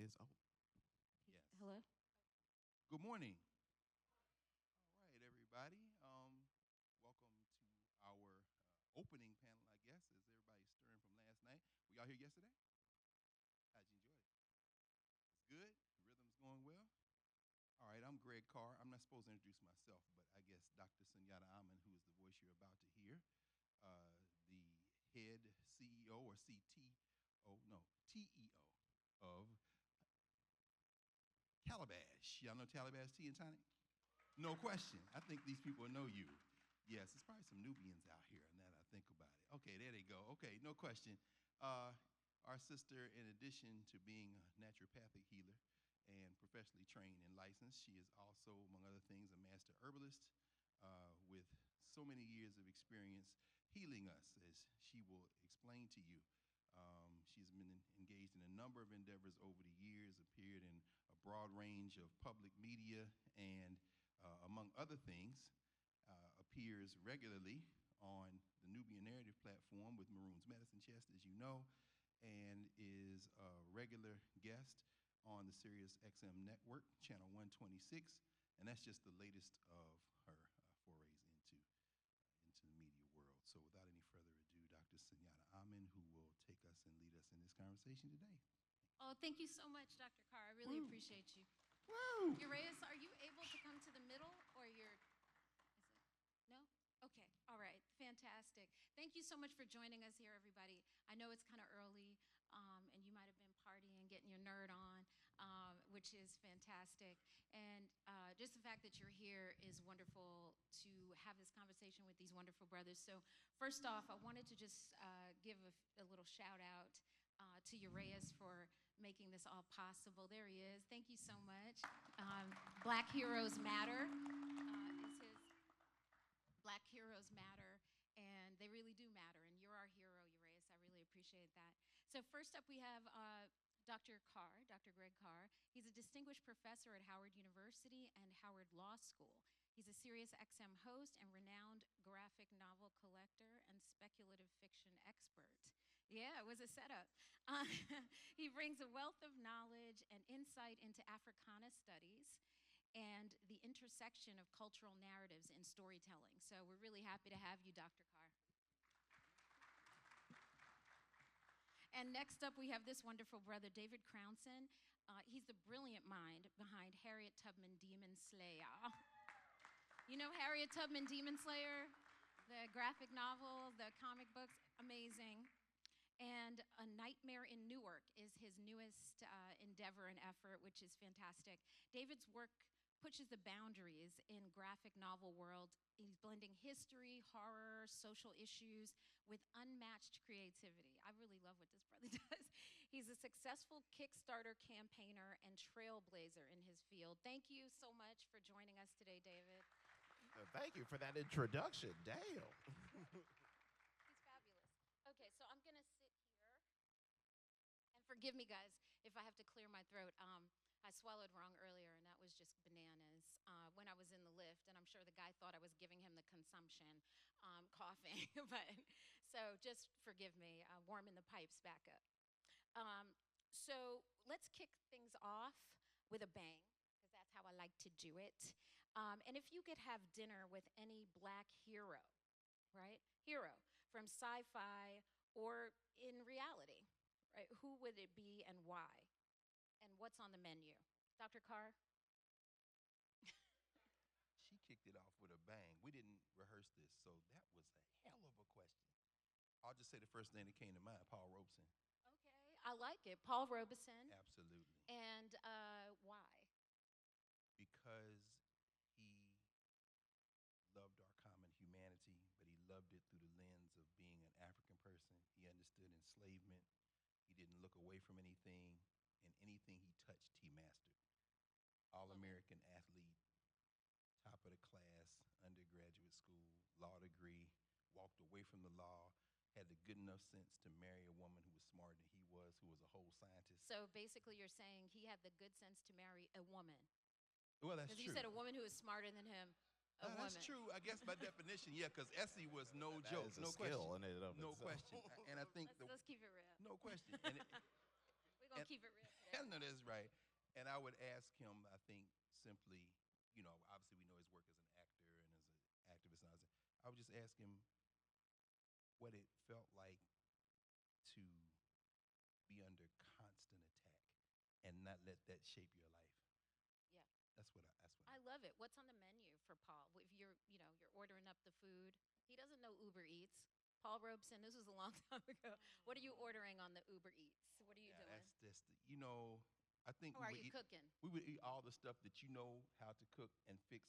is oh yes. Hello? Good morning. All right, everybody. Welcome to our opening panel. I guess as everybody's stirring from last night. Were y'all here yesterday? How'd you enjoy it? It's good. Rhythm's going well. All right, I'm Greg Carr. I'm not supposed to introduce myself, but I guess Dr. Sunyata Amin, who is the voice you're about to hear, the head CEO or CTO, no, TEO of Calabash. Y'all know Calabash Tea and Tonic? No question. I think these people know you. Yes, there's probably some Nubians out here now that I think about it. Okay, there they go. Okay, no question. Our sister, in addition to being a naturopathic healer and professionally trained and licensed, she is also, among other things, a master herbalist with so many years of experience healing us, as she will explain to you. She's been engaged in a number of endeavors over the years, appeared in a broad range of public media, and among other things, appears regularly on the Nubian Narrative platform with Maroon's Medicine Chest, as you know, and is a regular guest on the Sirius XM network, channel 126, and that's just the latest of her forays into the media world. So without any further ado, Dr. Sunyata Amin, who will take us and lead us in this conversation today. Oh, thank you so much, Dr. Carr. I really Woo. appreciate you. Woo! Urias, are you able to come to the middle or is it? No? Okay, all right, fantastic. Thank you so much for joining us here, everybody. I know it's kind of early, and you might have been partying, getting your nerd on, which is fantastic. And just the fact that you're here is wonderful to have this conversation with these wonderful brothers. So first off, I wanted to just give a little shout out to Urias for making this all possible. There he is. Thank you so much. Black Heroes Matter is his. Black Heroes Matter, and they really do matter, and you're our hero, Urias. I really appreciate that. So first up, we have Dr. Carr, Dr. Greg Carr. He's a distinguished professor at Howard University and Howard Law School. He's a Sirius XM host and renowned graphic novel collector and speculative fiction expert. Yeah, it was a setup. He brings a wealth of knowledge and insight into Africana studies and the intersection of cultural narratives in storytelling. So we're really happy to have you, Dr. Carr. And next up, we have this wonderful brother, David Crownson. He's the brilliant mind behind Harriet Tubman Demon Slayer. You know Harriet Tubman Demon Slayer? The graphic novel, the comic books, amazing. And A Nightmare in Newark is his newest endeavor and effort, which is fantastic. David's work pushes the boundaries in graphic novel world. He's blending history, horror, social issues with unmatched creativity. I really love what this brother does. He's a successful Kickstarter campaigner and trailblazer in his field. Thank you so much for joining us today, David. Thank you for that introduction. Damn. He's fabulous. Okay, so I'm going to sit here. And forgive me, guys, if I have to clear my throat. I swallowed wrong earlier, and that was just bananas when I was in the lift. And I'm sure the guy thought I was giving him the consumption coughing. But so just forgive me, warming the pipes back up. So let's kick things off with a bang, because that's how I like to do it. And if you could have dinner with any Black hero, right? Hero from sci-fi or in reality, right? Who would it be and why? And what's on the menu? Dr. Carr? She kicked it off with a bang. We didn't rehearse this, so that was a hell of a question. I'll just say the first name that came to mind, Paul Robeson. Okay, I like it. Paul Robeson. Absolutely. And why? Because he loved our common humanity, but he loved it through the lens of being an African person. He understood enslavement. He didn't look away from anything, and anything he touched, he mastered. All-American athlete, top of the class, undergraduate school, law degree, walked away from the law, had the good enough sense to marry a woman who was smarter than he was, who was a whole scientist. So basically you're saying he had the good sense to marry a woman. Well, that's true. Because you said a woman who was smarter than him. That's true, I guess, by definition, yeah, because Essie was no joke, no skill question. in and of No itself. question. And I think Let's keep it real. no question. And We're We'll And- keep it real I today. know that's right. And I would ask him, I think, simply, obviously we know his work as an actor and as an activist. And I would just ask him what it felt like to be under constant attack and not let that shape your life. Yeah. That's what I love it. What's on the menu for Paul? If you're ordering up the food. He doesn't know Uber Eats. Paul Robeson, this was a long time ago. What are you ordering on the Uber Eats? What are you doing? That's just, I think Or are you cooking? we would eat all the stuff that you know how to cook and fix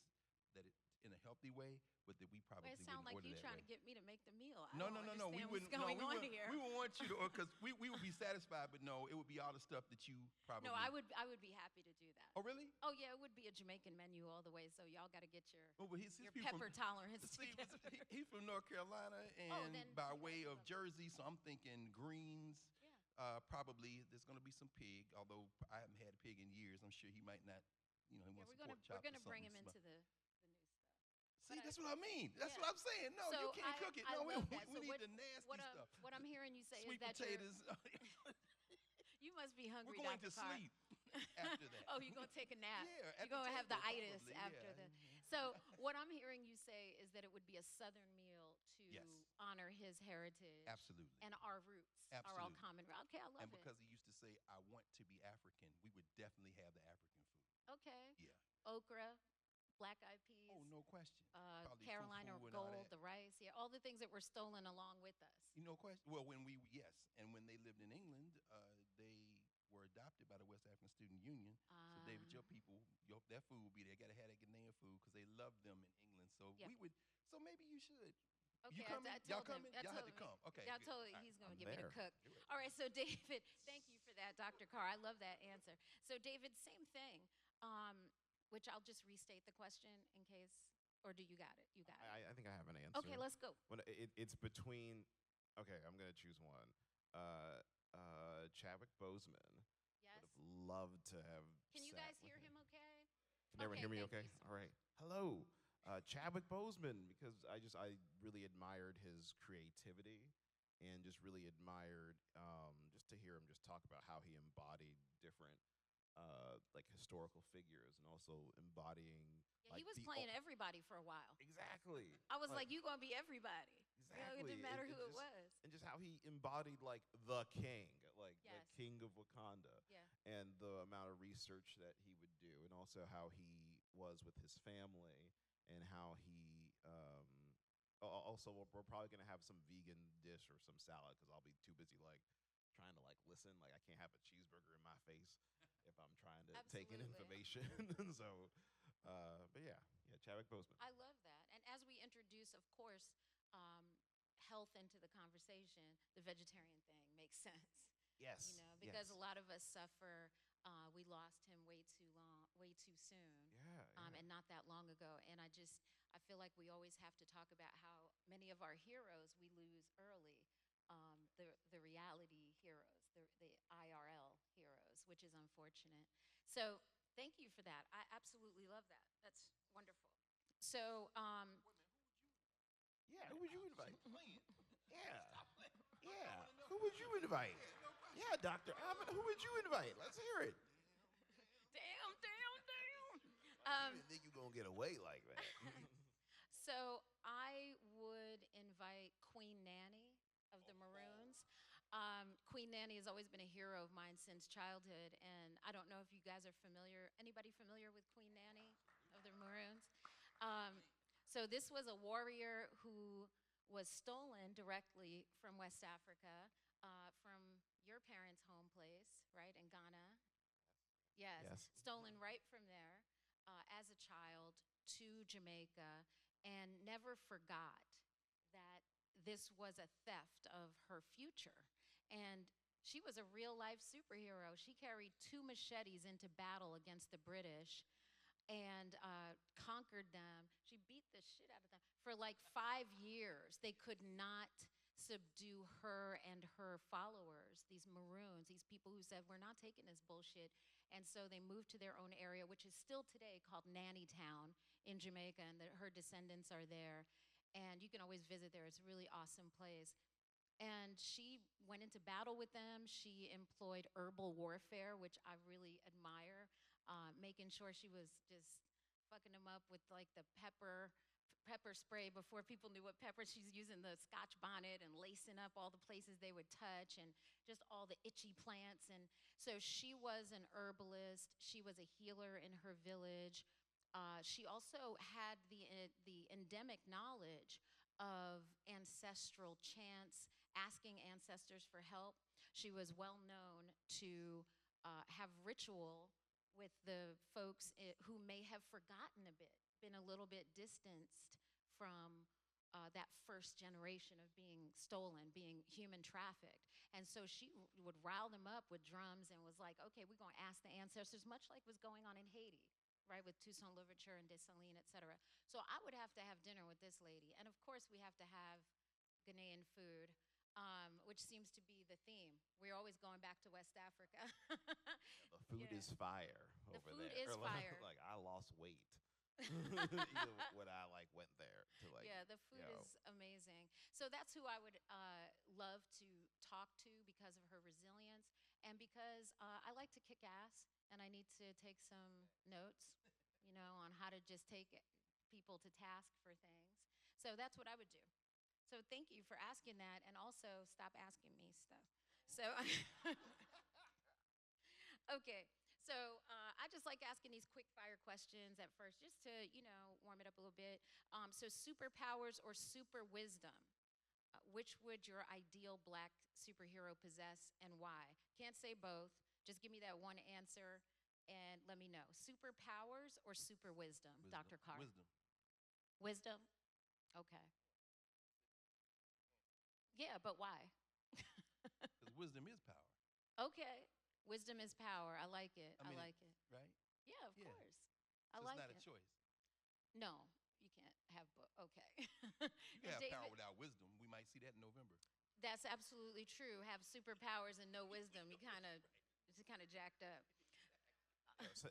that it in a healthy way, but that we probably Well, it wouldn't sounds like order you that trying way. to get me to make the meal. I No. don't We understand wouldn't. what's going on we here. would want you to, because we would be satisfied, but no, it would be all the stuff that you probably. No, I would be happy to do that. Oh, really? Oh yeah, it would be a Jamaican menu all the way. So y'all got to get your Oh, but his your people pepper from, tolerance see, together. he's from North Carolina and then by you way guys of love it. Jersey, so I'm thinking greens. Yeah. Probably there's going to be some pig, although I haven't had a pig in years. I'm sure he might not. He Yeah, wants we're some pork gonna chops we're gonna or bring him something. into the new stuff. See, but that's what I mean. That's yeah. what I'm saying. No, So you can't cook it. I No, love that. we So need what- the nasty What stuff. what I'm hearing you say Sweet is that potatoes. you must be hungry. We're going to Dr. Carr. sleep after that. Oh, you're gonna take a nap. Yeah, at You're gonna the have the table, itis probably, after yeah. the. So what I'm hearing you say is that it would be a Southern meal to Yes. honor his heritage. Absolutely. And our roots are all Absolutely. common. Okay, I love And it. because he used to say, "I want to be African," we would definitely have the African food. Okay. Yeah. Okra, black eyed peas. Oh, no question. Probably Carolina fufu and all gold, that. the rice, yeah, all the things that were stolen along with us. No question. Well, yes, and when they lived in England, they were adopted by the West African Student Union. So, David, your people, their food will be there. Got to have that Ghanaian food because they love them in England. So Yeah. So maybe you should. Okay, You coming? I Y'all told him. coming? I Y'all had told to him. come. Okay. Yeah, I good. told All him right. he's going to I'm get me to there. cook. Do it. All right, so David, thank you for that, Dr. Carr. I love that answer. So, David, same thing, which I'll just restate the question in case, or do you got it? You got it. I think I have an answer. Okay, let's go. It's between. Okay, I'm gonna choose one. Chadwick Boseman. Yes. Would have loved to have. Can you sat guys with hear him okay? Can everyone hear me thank okay? you so All right. Hello, Chadwick Boseman, because I really admired his creativity and just really admired just to hear him just talk about how he embodied different like historical figures and also embodying. Yeah, like, he was the playing ul- everybody for a while. Exactly. I was like, you going to be everybody. Exactly. You know, it didn't matter who it just- was. And just how he embodied like the king, like the Yes. king of Wakanda, Yeah. and the amount of research that he would do, and also how he was with his family, and how he also we're probably gonna have some vegan dish or some salad because I'll be too busy like trying to like listen. Like I can't have a cheeseburger in my face if I'm trying to take in Absolutely. information. So, but yeah, Chadwick Boseman. I love that. And as we introduce, of course, health into the conversation, the vegetarian thing makes sense. Yes. You know, because yes. a lot of us suffer. We lost him way too soon, Yeah. and not that long ago. And I feel like we always have to talk about how many of our heroes we lose early, the reality heroes, the IRL heroes, which is unfortunate. So thank you for that. I absolutely love that. That's wonderful. So Yeah. Who would you invite? Playing. Yeah. Stop playing. Yeah. Who would you invite? Yeah, Doctor. Who would you invite? Let's hear it. damn. I didn't think you were gonna get away like that. So I would invite Queen Nanny of the Maroons. Queen Nanny has always been a hero of mine since childhood, and I don't know if you guys are familiar. Anybody familiar with Queen Nanny of the Maroons? So this was a warrior who was stolen directly from West Africa, from your parents' home place, right, in Ghana. Yes. Yes. Stolen right from there as a child to Jamaica, and never forgot that this was a theft of her future. And she was a real-life superhero. She carried 2 machetes into battle against the British and conquered them. She beat the shit out of them. For like 5 years, they could not subdue her and her followers, these Maroons, these people who said, we're not taking this bullshit. And so they moved to their own area, which is still today called Nanny Town in Jamaica, and her descendants are there. And you can always visit there. It's a really awesome place. and she went into battle with them. She employed herbal warfare, which I really admire, making sure she was just fucking them up with like the pepper spray before people knew what pepper. She's using the Scotch bonnet and lacing up all the places they would touch and just all the itchy plants. And so she was an herbalist. She was a healer in her village. She also had the endemic knowledge of ancestral chants, asking ancestors for help. She was well known to have ritual with the folks who may have forgotten a bit, been a little bit distanced from that first generation of being stolen, being human trafficked. And so she would rile them up with drums and was like, okay, we're going to ask the ancestors, much like was going on in Haiti, right, with Toussaint Louverture and Dessalines, et cetera. So I would have to have dinner with this lady. And of course, we have to have Ghanaian food, which seems to be the theme. We're always going back to West Africa. The food is fire The over food there. is fire. Like I lost weight even when I like went there to like. Yeah, the food is amazing. So that's who I would love to talk to because of her resilience and because I like to kick ass and I need to take some notes, on how to just take people to task for things. So that's what I would do. So thank you for asking that, and also stop asking me stuff. So, okay. So I just like asking these quick fire questions at first, just to warm it up a little bit. So superpowers or super wisdom? Which would your ideal Black superhero possess, and why? Can't say both. Just give me that one answer, and let me know. Superpowers or super wisdom, Dr. Carr? Wisdom. Wisdom? Okay. Yeah, but why? Because wisdom is power. Okay. Wisdom is power. I like it. I like it. Right? Yeah, of Yeah. course. So I like it's not it. a choice. No, you can't have both. Okay. You can have David, power without wisdom. We might see that in November. that's absolutely true. Have superpowers and no wisdom. It's kind of jacked up.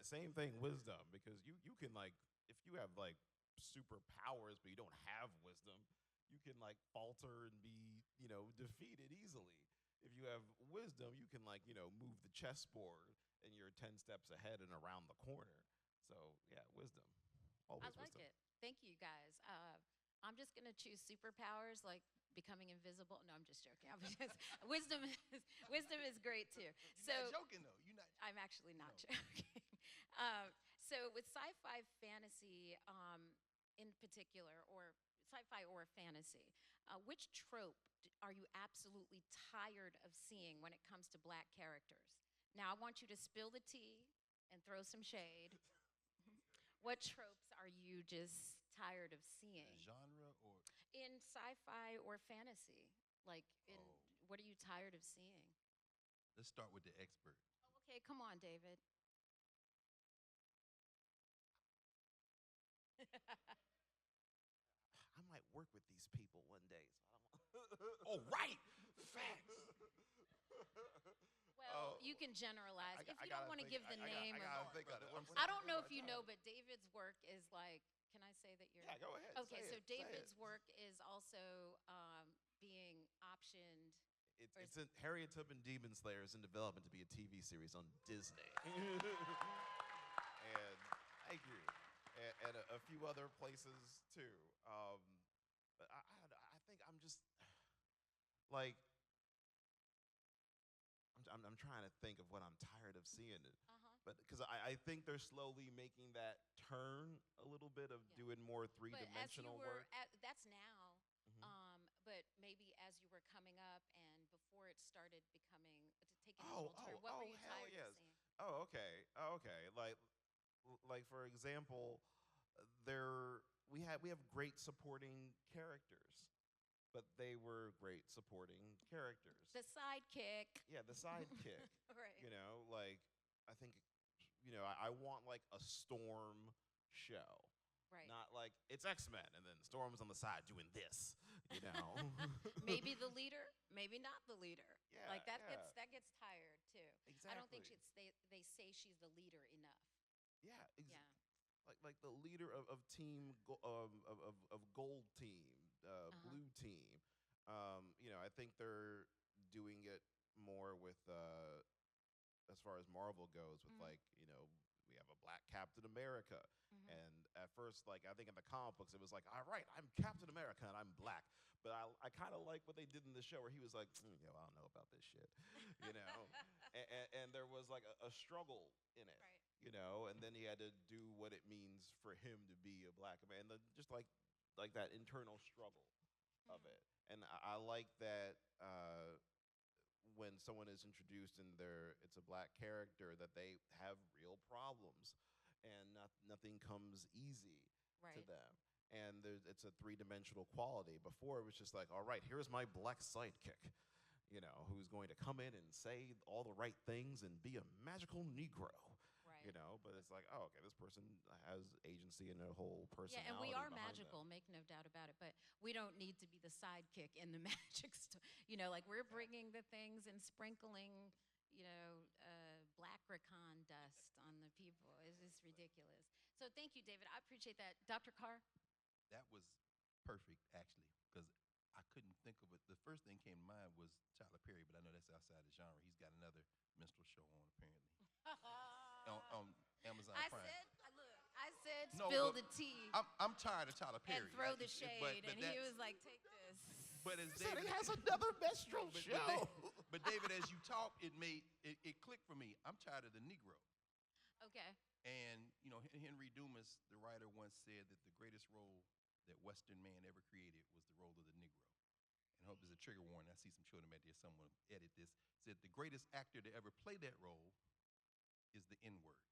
Same thing, wisdom, because you can like if you have like superpowers but you don't have wisdom, you can like falter and be defeated easily. If you have wisdom, you can like move the chessboard and you're 10 steps ahead and around the corner. So yeah, wisdom, always I like wisdom. it. Thank you, guys. I'm just gonna choose superpowers like becoming invisible. No, I'm just joking. Wisdom is great too. You're not joking though. You're not. I'm actually not No. joking. So with sci-fi fantasy, in particular, or sci-fi or fantasy, which trope are you absolutely tired of seeing when it comes to Black characters? Now I want you to spill the tea and throw some shade. What tropes are you just tired of seeing Genre or in sci-fi or fantasy? Like, what are you tired of seeing? let's start with the expert. Okay, come on, David. I might work with these people one day, so I don't. Oh, right. Facts. Well, you can generalize. If you don't want to give the name, I gotta think of it. I don't know if you know, but David's work is like. Can I say that you're? Yeah, go ahead. Okay, say so it, say David's it. work is also being optioned. It's in Harriet Tubman Demon Slayer is in development to be a TV series on Disney. And thank you. And a few other places too. But I think I'm just like I'm trying to think of what I'm tired of seeing it. But because I think they're slowly making that turn a little bit of doing more three-dimensional work. That's now. But maybe as you were coming up and before it started becoming taking a little turn, what were you tired of seeing? Oh, okay. Like for example, we have great supporting characters, but they were great supporting characters. The sidekick. Yeah, the sidekick. Right. Like I think, I want like a Storm show. Right. Not like it's X-Men and then Storm's on the side doing this, Maybe the leader, maybe not the leader. Yeah, Like that yeah. gets tired too. Exactly. I don't think they say she's the leader enough. Yeah, Yeah. like the leader of team of gold team, blue team. I I think they're doing it more with as far as Marvel goes, with like, you know, we have a black Captain America. And at first, like, I think in the comic books, it was like, all right, I'm Captain America and I'm black. But I kind of like what they did in the show where he was like, yo, I don't know about this shit, you know? And there was like a struggle in it, Right. you know? And then he had to do what it means for him to be a black man, just like that internal struggle of it. And I like that when someone is introduced and it's a black character, that they have real problems and nothing comes easy to Right. them. And it's a three-dimensional quality. Before, it was just like, all right, here's my black sidekick, you know, who's going to come in and say all the right things and be a magical Negro. You Right. know, but it's like, oh, okay, this person has agency and a whole Yeah, personality. and we are behind magical, them. make no doubt about it. But we don't need to be the sidekick in the magic You know, like we're bringing the things and sprinkling, you know, BlerDCon dust on the people. It's just ridiculous. So thank you, David. I appreciate that. Dr. Carr? That was perfect, actually, because I couldn't think of it. The first thing came to mind was Tyler Perry, but I know that's outside the genre. He's got another minstrel show on, apparently, on Amazon Prime. I said, No, spill but the tea I'm tired of Tyler Perry. and throw the But shade. And he that's- was like, take this. But as He said David he has another minstrel but, show. but David, as you talk, it clicked for me. I'm tired of the Negro. Okay. And you know, Henry Dumas, the writer, once said that the greatest role that Western man ever created was the role of the Negro. And I hope there's a trigger warning. I see some children back there. Someone edit this. Said the greatest actor to ever play that role is the N-word.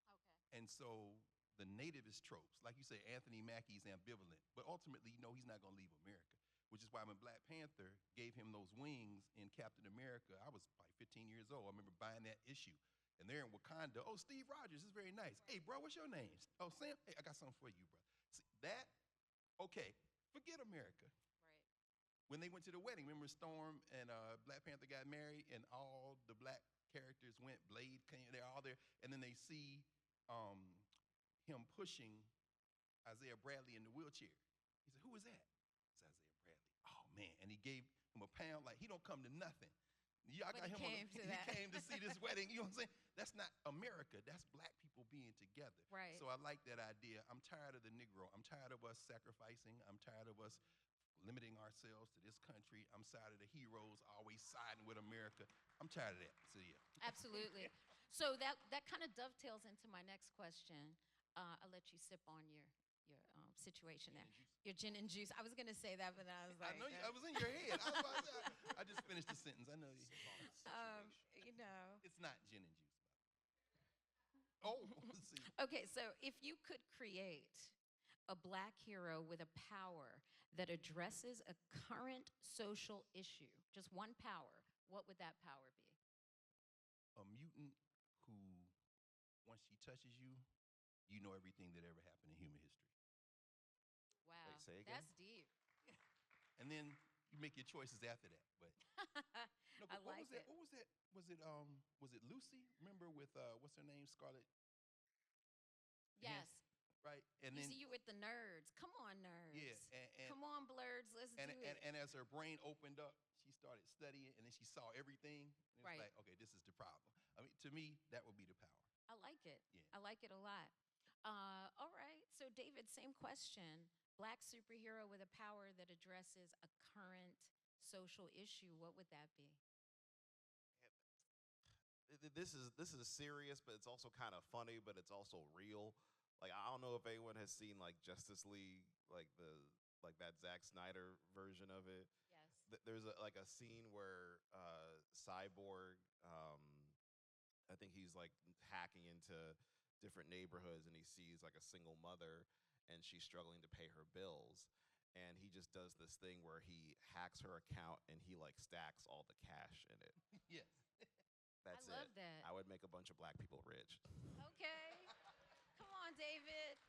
Okay. And so the nativist tropes, like you say, Anthony Mackie's ambivalent, but ultimately, you know, he's not going to leave America, which is why when Black Panther gave him those wings in Captain America, I was like 15 years old. I remember buying that issue. And they're in Wakanda. Oh, Steve Rogers is very nice. Hey, bro, what's your name? Oh, Sam. Hey, I got something for you, bro. See, that, okay, forget America. Right. When they went to the wedding, remember Storm and Black Panther got married, and all the black characters went. Blade came, they're all there, and then they see him pushing Isaiah Bradley in the wheelchair. He said, "Who is that?" It's Isaiah Bradley. Oh man! And he gave him a pound like he don't come to nothing. Y'all But got he him came to he that. came to see this wedding. You know what I'm saying? That's not America. That's black people being together. Right. So I like that idea. I'm tired of the Negro. I'm tired of us sacrificing. I'm tired of us limiting ourselves to this country. I'm tired of the heroes always siding with America. I'm tired of that. So yeah. Absolutely. So that kind of dovetails into my next question. I'll let you sip on your situation there. Your gin and juice. I was going to say that, but I was like, I know I was in your head. I just finished the sentence. I know you. you know. It's not gin and juice. Oh, let's see. Okay, so if you could create a black hero with a power that addresses a current social issue, just one power, what would that power be? A mutant who, once she touches you, you know everything that ever happened in human history. Wow, Wait, say again? that's deep. And then you make your choices after that. But no, I but what like was that? it. What was that? Was it Lucy? Remember with what's her name? Scarlett. Yes. Right. And You then see, you with the nerds. Come on, nerds. yeah, and Come on, blurs. Let's and, do it. and as her brain opened up, she started studying, and then she saw everything. And Right. It's like, okay, this is the problem. I mean, to me, that would be the power. I like it. Yeah. I like it a lot. All right. So, David, same question. Black superhero with a power that addresses a current social issue. What would that be? This is serious, but it's also kind of funny, but it's also real. Like, I don't know if anyone has seen like Justice League, like that Zack Snyder version of it. Yes. There's a scene where Cyborg, I think he's like hacking into different neighborhoods, and he sees like a single mother, and she's struggling to pay her bills, and he just does this thing where he hacks her account and he like stacks all the cash in it. Yes. That's I love it. that. I would make a bunch of black people rich. Okay. Come on, David.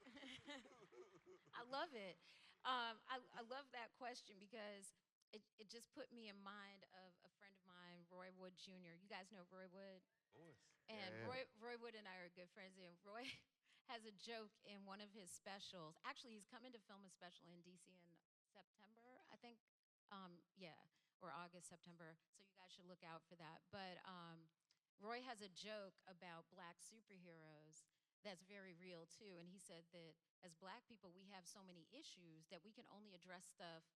I love it. I love that question because it just put me in mind of a friend of mine, Roy Wood Jr. You guys know Roy Wood? Of course. And Yeah. Roy Wood and I are good friends. And Roy has a joke in one of his specials. Actually, he's coming to film a special in DC in September, I think. Yeah, or August, September. So you guys should look out for that. But Roy has a joke about black superheroes that's very real too. And he said that as black people, we have so many issues that we can only address stuff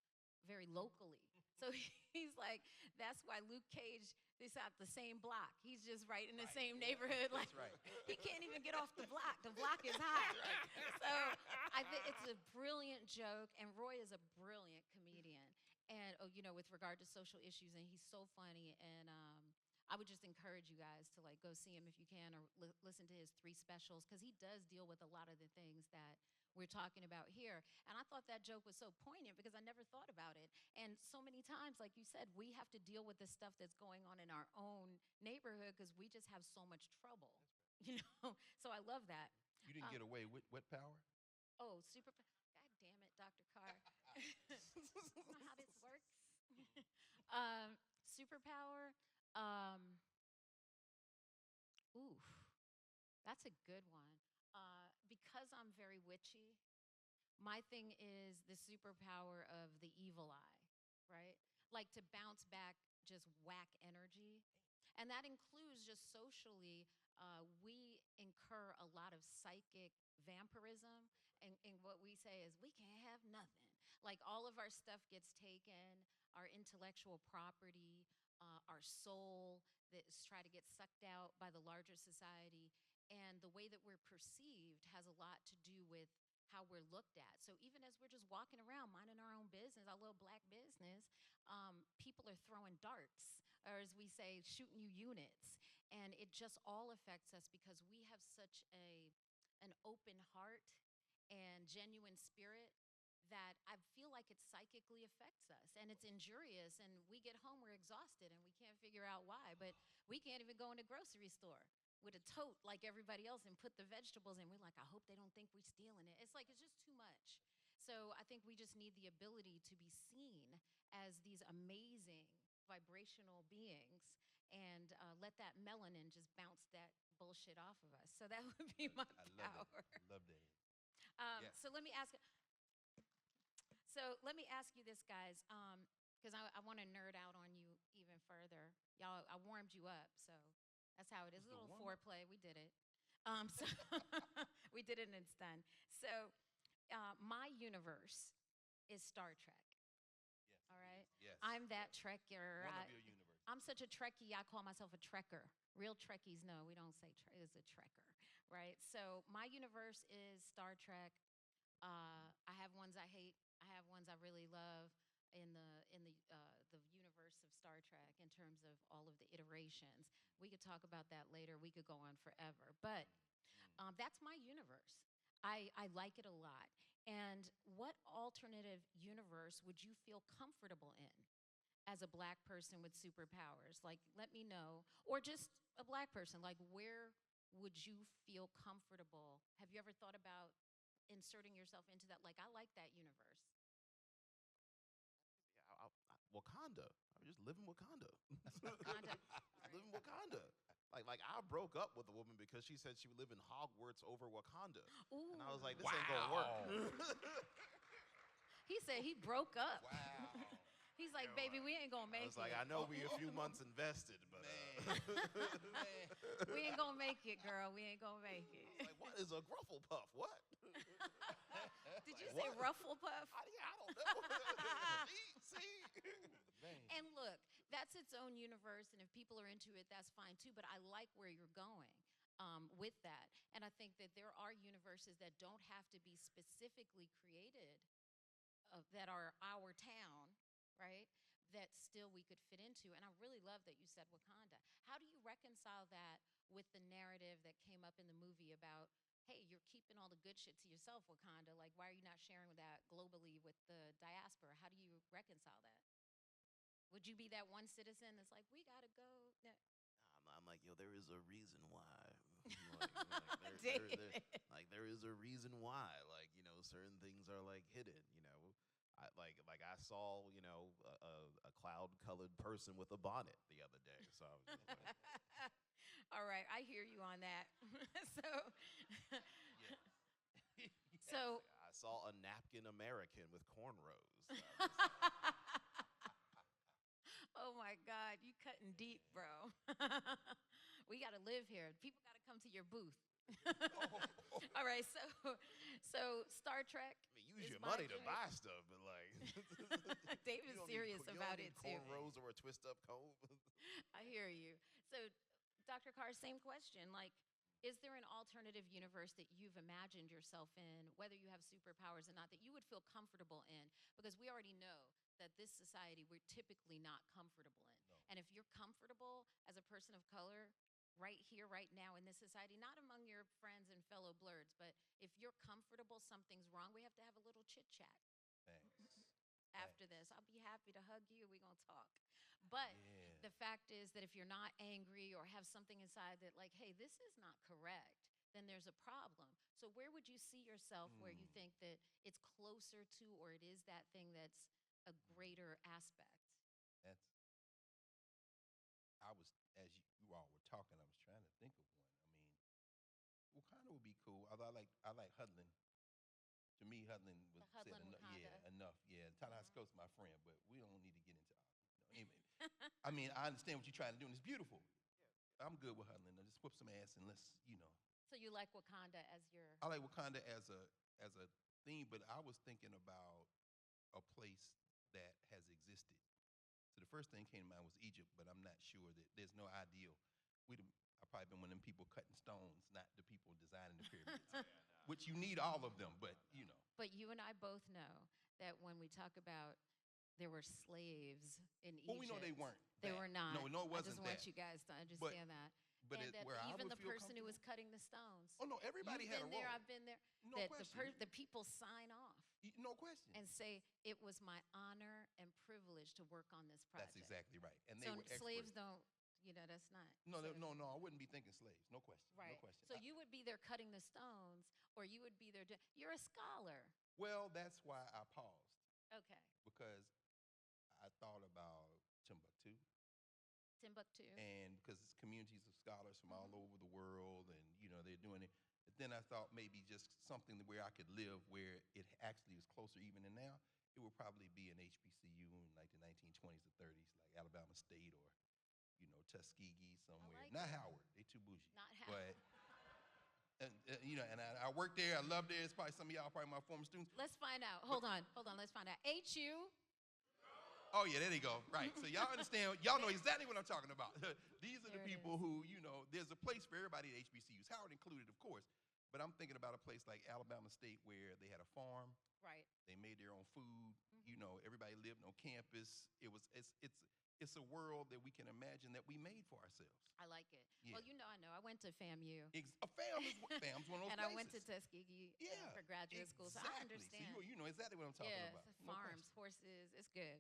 very locally. So he's like, that's why Luke Cage is out the same block. He's just right in the same neighborhood. Like, That's right. he can't even get off the block. The block is hot. So I think it's a brilliant joke, and Roy is a brilliant comedian. And with regard to social issues, and he's so funny. And I would just encourage you guys to like go see him if you can, or listen to his 3 specials, because he does deal with a lot of the things that we're talking about here. And I thought that joke was so poignant because I never thought about it. And so many times, like you said, we have to deal with the stuff that's going on in our own neighborhood because we just have so much trouble, So I love that. You didn't get away with wet power? Oh, God damn it, Dr. Carr. You know how this works? Superpower. Ooh, that's a good one. Because I'm very witchy, my thing is the superpower of the evil eye, right? Like to bounce back just whack energy. And that includes just socially, we incur a lot of psychic vampirism. And what we say is, we can't have nothing. Like all of our stuff gets taken, our intellectual property, our soul that is try to get sucked out by the larger society. And the way that we're perceived has a lot to do with how we're looked at. So even as we're just walking around minding our own business, our little black business, people are throwing darts, or as we say, shooting you units. And it just all affects us because we have such an open heart and genuine spirit that I feel like it psychically affects us, and it's injurious, and we get home, we're exhausted, and we can't figure out why, but we can't even go in a grocery store with a tote like everybody else and put the vegetables in. We're like, I hope they don't think we're stealing it. It's like, it's just too much. So I think we just need the ability to be seen as these amazing vibrational beings and let that melanin just bounce that bullshit off of us. So that would be my power. I love that. Yes. So let me ask you this, guys, because I want to nerd out on you even further. Y'all, I warmed you up, so that's how it is. A little foreplay. We did it. So we did it and it's done. So my universe is Star Trek. Yes. All right? Yes. I'm that Trekker. One of your universes. I'm such a Trekkie, I call myself a Trekker. Real Trekkies know we don't say is a Trekker, right? So my universe is Star Trek. I have ones I hate. I have ones I really love in the universe of Star Trek in terms of all of the iterations. We could talk about that later. We could go on forever. But that's my universe. I like it a lot. And what alternative universe would you feel comfortable in as a black person with superpowers? Like, let me know. Or just a black person. Like, where would you feel comfortable? Have you ever thought about inserting yourself into that? Like, I like that universe. Wakanda. I would just live in Wakanda. Wakanda. Live in Wakanda. Like I broke up with a woman because she said she would live in Hogwarts over Wakanda. Ooh. And I was like, this ain't gonna work. He said he broke up. Wow. He's like, baby, we ain't gonna make I was like, I know we a few months invested, but Man. we ain't gonna make it, girl. We ain't gonna make it. like, what is a gruffle puff? What? Did you say ruffle puff? I don't know. See? Man. And look, that's its own universe, and if people are into it, that's fine too. But I like where you're going with that. And I think that there are universes that don't have to be specifically created that are our town, right? That still we could fit into. And I really love that you said Wakanda. How do you reconcile that with the narrative that came up in the movie about, hey, you're keeping all the good shit to yourself, Wakanda? Like, why are you not sharing that globally with the diaspora? How do you reconcile that? Would you be that one citizen that's like, we gotta go? No. I'm like, yo, there is a reason why. There is a reason why. Like, certain things are like hidden. I saw, a cloud-colored person with a bonnet the other day. So I was just like, all right, I hear you on that. I saw a napkin American with cornrows. my God, you cutting deep, bro. We got to live here. People got to come to your booth. All right, so Star Trek. I mean, use is your my money to dream. buy stuff, but like, David's serious about it too. Cornrows or a twist-up comb. I hear you. So, Dr. Carr, same question. Like, is there an alternative universe that you've imagined yourself in, whether you have superpowers or not, that you would feel comfortable in? Because we already know that this society we're typically not comfortable in. No. And if you're comfortable as a person of color right here, right now in this society, not among your friends and fellow blurs, but if you're comfortable, something's wrong, we have to have a little chit chat Thanks. after this. I'll be happy to hug you. We're going to talk. But Yeah. the fact is that if you're not angry or have something inside that, like, hey, this is not correct, then there's a problem. So where would you see yourself where you think that it's closer to, or it is that thing that's a greater aspect? That's. I was, as you all were talking, I was trying to think of one. I mean, Wakanda would be cool. Although I like huddling. To me, huddling was The huddling enough. Wakanda. Yeah, enough. Yeah, Ta-Nehisi my friend, but we don't need to get into. Anyway, I mean, I understand what you're trying to do, and it's beautiful. I'm good with huddling. I just whip some ass and let's. So you like Wakanda as your... I like Wakanda as a theme, but I was thinking about a place that has existed. So the first thing came to mind was Egypt, but I'm not sure that there's no ideal. I've probably been one of them people cutting stones, not the people designing the pyramids, which you need all of them, but. But you and I both know that when we talk about there were slaves in Egypt. Well, we know they weren't. They that. were not. No, it wasn't I just that. want you guys to understand that. But and that where I even would the feel person who was comfortable- cutting the stones. Oh no, everybody You've had a been there, role. I've been there. No that question. the people sign off No question. and say, it was my honor and privilege to work on this project. That's exactly right. And they So were slaves experts. don't, that's not. No, slaves. no, I wouldn't be thinking slaves. No question. Right. No question. So you would be there cutting the stones, or you would be there. You're a scholar. Well, that's why I paused, Okay. because I thought about Timbuktu, Timbuktu. and because it's communities of scholars from all over the world, and they're doing it. But then I thought maybe just something where I could live, where it actually is closer even than now. It would probably be an HBCU in like the 1920s or 30s, like Alabama State or Tuskegee somewhere. like Not it. Howard. They too bougie. Not Howard. But and I worked there. I loved it. It's probably some of y'all probably my former students. Let's find out. Hold on. Let's find out. HU. Oh yeah, there they go. Right. So y'all understand. Y'all know exactly what I'm talking about. These are There the it people who there's a place for everybody at HBCUs. Howard included, of course. But I'm thinking about a place like Alabama State where they had a farm. Right. They made their own food. Everybody lived on campus. It's a world that we can imagine that we made for ourselves. I like it. Yeah. Well, I know. I went to FAMU. FAM's one of those And places. I went to Tuskegee for graduate school, so I Exactly. understand. So you know exactly what I'm talking Yes, about. the No farms, question. horses, it's good.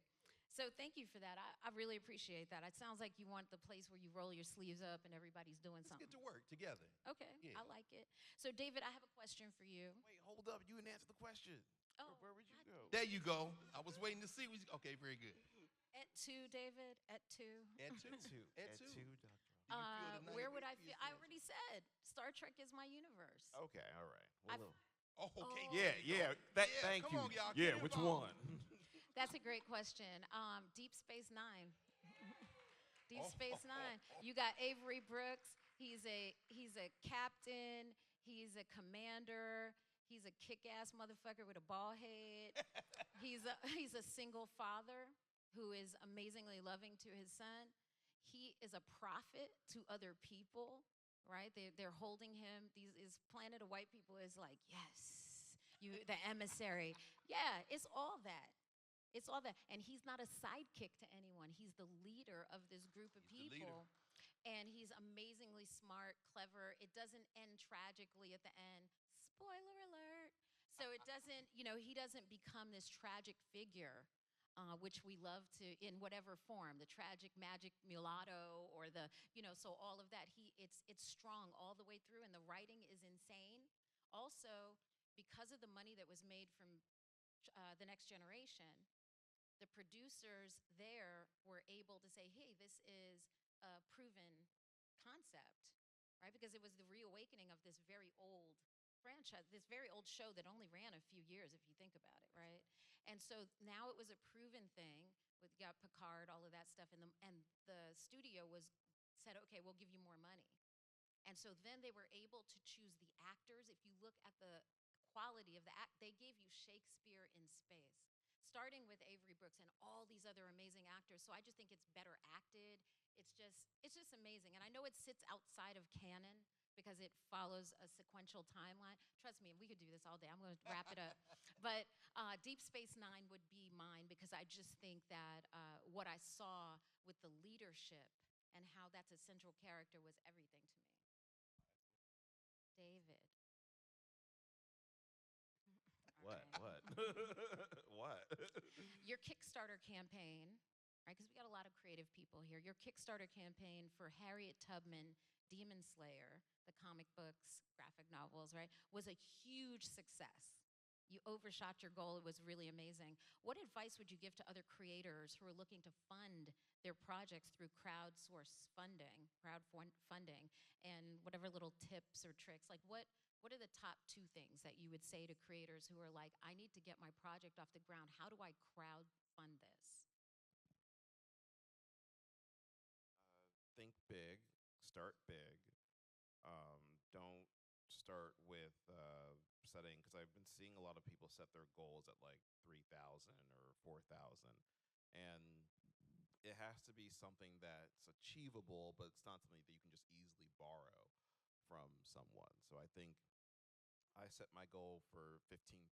So thank you for that. I really appreciate that. It sounds like you want the place where you roll your sleeves up and everybody's doing Let's something. get to work together. Okay, Yeah. I like it. So David, I have a question for you. Wait, hold up. You didn't answer the question. Oh, Where would you go? There you go. I was waiting to see. Okay, very good. At 2, David, at 2. At two. At two, Dr. Do you feel the Where night would I breeze feel? is I there? already said Star Trek is my universe. Okay, all right. I've- Oh, okay. Oh. there you go. Thank come you. on, y'all. Yeah, Get which involved. one? That's a great question. Deep Space Nine. Deep Oh. Space Nine. You got Avery Brooks. He's a captain. He's a commander. He's a kick-ass motherfucker with a bald head. He's a single father who is amazingly loving to his son. He is a prophet to other people, right? They're holding him. This planet of white people is like, yes, the emissary. Yeah, it's all that. It's all that. And he's not a sidekick to anyone. He's the leader of this group of He's the leader. people. And he's amazingly smart, clever. It doesn't end tragically at the end. Spoiler alert. So it doesn't, he doesn't become this tragic figure, which we love to, in whatever form, the tragic magic mulatto or so all of that. It's strong all the way through, and the writing is insane. Also, because of the money that was made from The Next Generation, the producers there were able to say, hey, this is a proven concept, right? Because it was the reawakening of this very old franchise, this very old show that only ran a few years, if you think about it, right? And so now it was a proven thing with got Picard, all of that stuff, and the studio said, okay, we'll give you more money. And so then they were able to choose the actors. If you look at the quality of the act, they gave you Shakespeare in space, starting with Avery Brooks and all these other amazing actors. So I just think it's better acted. It's just amazing. And I know it sits outside of canon because it follows a sequential timeline. Trust me, we could do this all day. I'm going to wrap it up. But Deep Space Nine would be mine because I just think that what I saw with the leadership and how that's a central character was everything to me. David. What? All right. What? Your Kickstarter campaign, right? Because we got a lot of creative people here. Your Kickstarter campaign for Harriet Tubman, Demon Slayer, the comic books, graphic novels, right, was a huge success. You overshot your goal. It was really amazing. What advice would you give to other creators who are looking to fund their projects through crowdfunding, and whatever little tips or tricks? Like what are the top 2 things that you would say to creators who are like, I need to get my project off the ground. How do I crowdfund this? Think big, start big. Don't start with setting, because I've been seeing a lot of people set their goals at like 3,000 or 4,000, and it has to be something that's achievable, but it's not something that you can just easily borrow from someone. So I think I set my goal for 15,000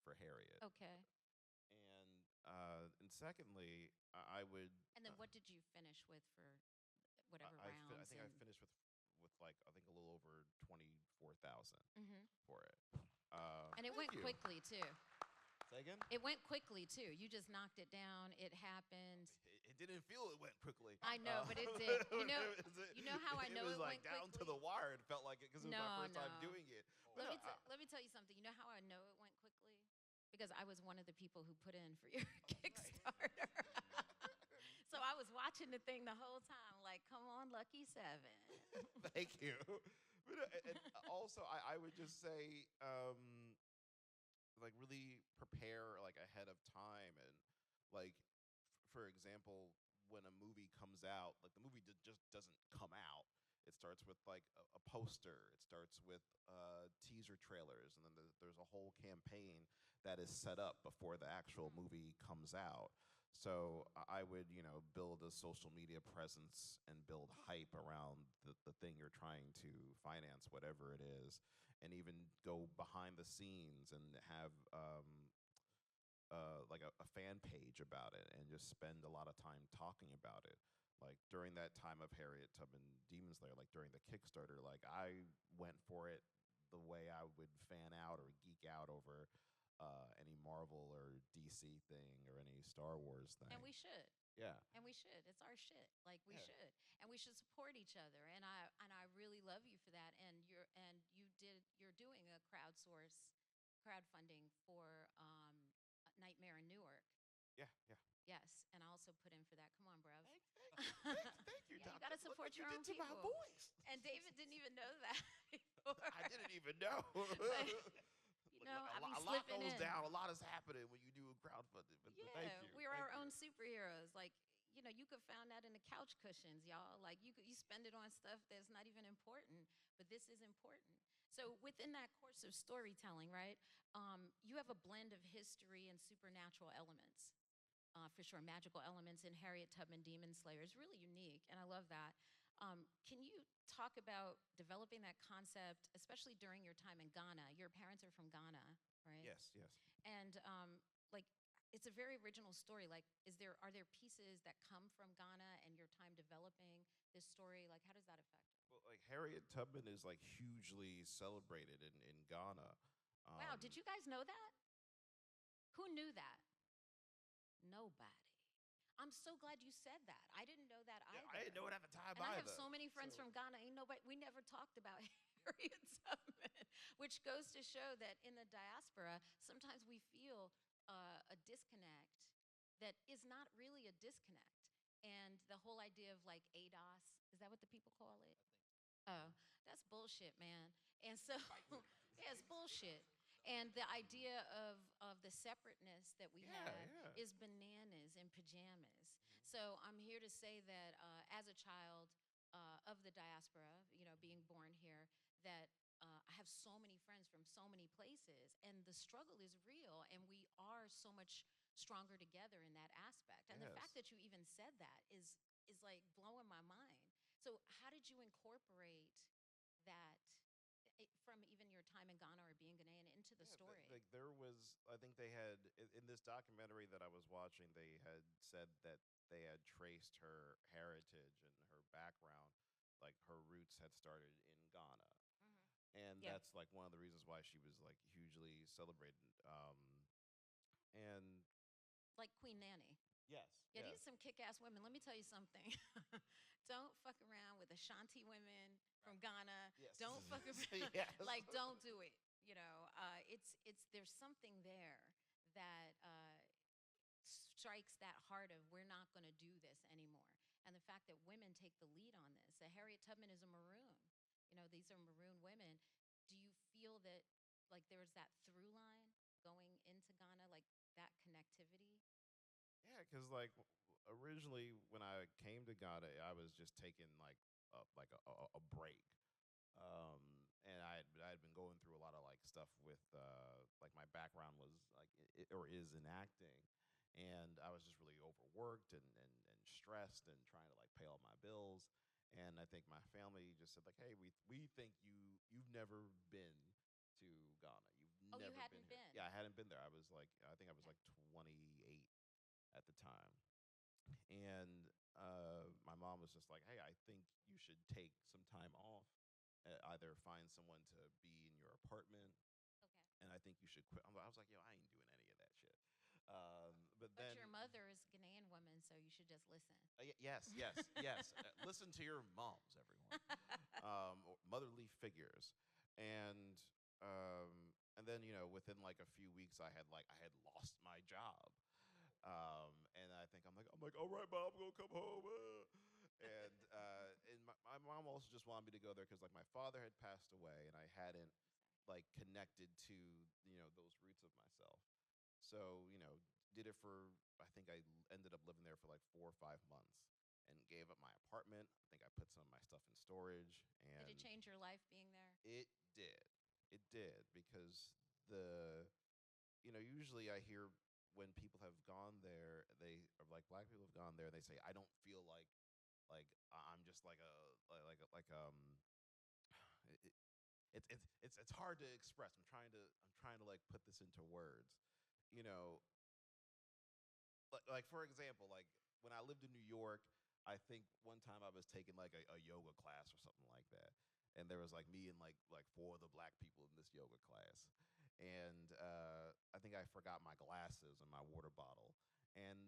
for Harriet. Okay. And secondly, I would. And then what did you finish with for whatever rounds? I think I finished with like I think a little over 24,000 for it. And it went quickly too. Say again? It went quickly too. You just knocked it down. It happened. It didn't feel it went quickly. I know, but it did. You know how I know it was it like went down quickly? to the wire. It felt like it because it was my first time doing it. Let me tell you something. You know how I know it went quickly? Because I was one of the people who put in for your Kickstarter. So I was watching the thing the whole time, like, come on, Lucky 7. Thank you. But and also, I would just say, like, really prepare like ahead of time, and like, for example, when a movie comes out, like the movie just doesn't come out. It starts with like a poster. It starts with teaser trailers, and then there's a whole campaign that is set up before the actual movie comes out. So I would, build a social media presence and build hype around the thing you're trying to finance, whatever it is, and even go behind the scenes and have like a fan page about it, and just spend a lot of time talking about it. Like during that time of Harriet Tubman Demon Slayer, like during the Kickstarter, like I went for it the way I would fan out or geek out over any Marvel or DC thing or any Star Wars thing. And we should. Yeah. And we should. It's our shit. Like we should. And we should support each other. And I really love you for that. And you're doing a crowdfunding for Nightmare in Newark. Yeah. Yes, and I also put in for that. Come on, bruv. Thank you, Yeah, Doc. you gotta support your own people. people. My voice. And David didn't even know that before. I didn't even know. I be a lot slipping goes in. down. A lot is happening when you do a crowdfunding. But Yeah, thank you. we're our own superheroes. Like, you could found that in the couch cushions, y'all. Like, you spend it on stuff that's not even important, but this is important. So within that course of storytelling, right, you have a blend of history and supernatural elements. For sure, magical elements in Harriet Tubman Demon Slayer is really unique, and I love that. Can you talk about developing that concept, especially during your time in Ghana? Your parents are from Ghana, right? Yes. And like, it's a very original story. Like, are there pieces that come from Ghana and your time developing this story? Like, how does that affect it? Well, like Harriet Tubman is like hugely celebrated in Ghana. Wow, did you guys know that? Who knew that? Nobody. I'm so glad you said that. I didn't know that either. Yeah, I didn't know it at the time and either. I have so many friends from Ghana. We never talked about Harriet Tubman, which goes to show that in the diaspora, sometimes we feel a disconnect that is not really a disconnect. And the whole idea of like ADOS, is that what the people call it? Oh, that's bullshit, man. And so, yeah, it's bullshit. And the idea of the separateness that we Yeah, have yeah. is bananas in pajamas. So I'm here to say that as a child of the diaspora, being born here, that I have so many friends from so many places, and the struggle is real, and we are so much stronger together in that aspect. And the Yes. fact that you even said that is like blowing my mind. So how did you incorporate that from even your time in Ghana or being Ghanaian into the Yeah, story? like there was, I think they had in this documentary that I was watching, they had said that they had traced her heritage and her background, like her roots had started in Ghana, and Yeah. that's like one of the reasons why she was like hugely celebrated. And Like Queen Nanny. yes, Yeah, yes, these are some kick-ass women. Let me tell you something. Don't fuck around with Ashanti women from Ghana. yes, Don't fuck around. yes. Like, don't do it. It's there's something there that strikes that heart of we're not going to do this anymore. And the fact that women take the lead on this. Harriet Tubman is a maroon. These are maroon women. Do you feel that like there's that through line going into Ghana, like that connectivity? Yeah, because like originally when I came to Ghana, I was just taking like a break, um, and I had been going through a lot of like stuff with like my background was like or is in acting, and I was just really overworked and stressed and trying to like pay all my bills. And I think my family just said like, hey, we think you've never been to Ghana. You've Oh, you never been hadn't here. been. Yeah, I hadn't been there. I think I was like 28 at the time. And my mom was just like, hey, I think you should take some time off, either find someone to be in your apartment, Okay. and I think you should quit. I was like, yo, I ain't doing any of that shit. But But then, your mother is Ghanaian woman, so you should just listen. yes, yes, yes. Listen to your moms, everyone. Or motherly figures. And um, and then within like a few weeks, I had lost my job. And I think I'm like, all right, mom, I'm gonna come home. And my mom also just wanted me to go there because like my father had passed away, and I hadn't like connected to those roots of myself. So did it for I think I ended up living there for like 4 or 5 months, and gave up my apartment. I think I put some of my stuff in storage, and Did it change your life being there? it did. It did because usually I hear when people have gone there, they or like black people have gone there, they say, I don't feel like I'm just like it, it's hard to express. I'm trying to like put this into words. You know, like for example, like when I lived in New York, I think one time I was taking like a yoga class or something like that, and there was like me and like four of the black people in this yoga class, and I think I forgot my glasses and my water bottle, and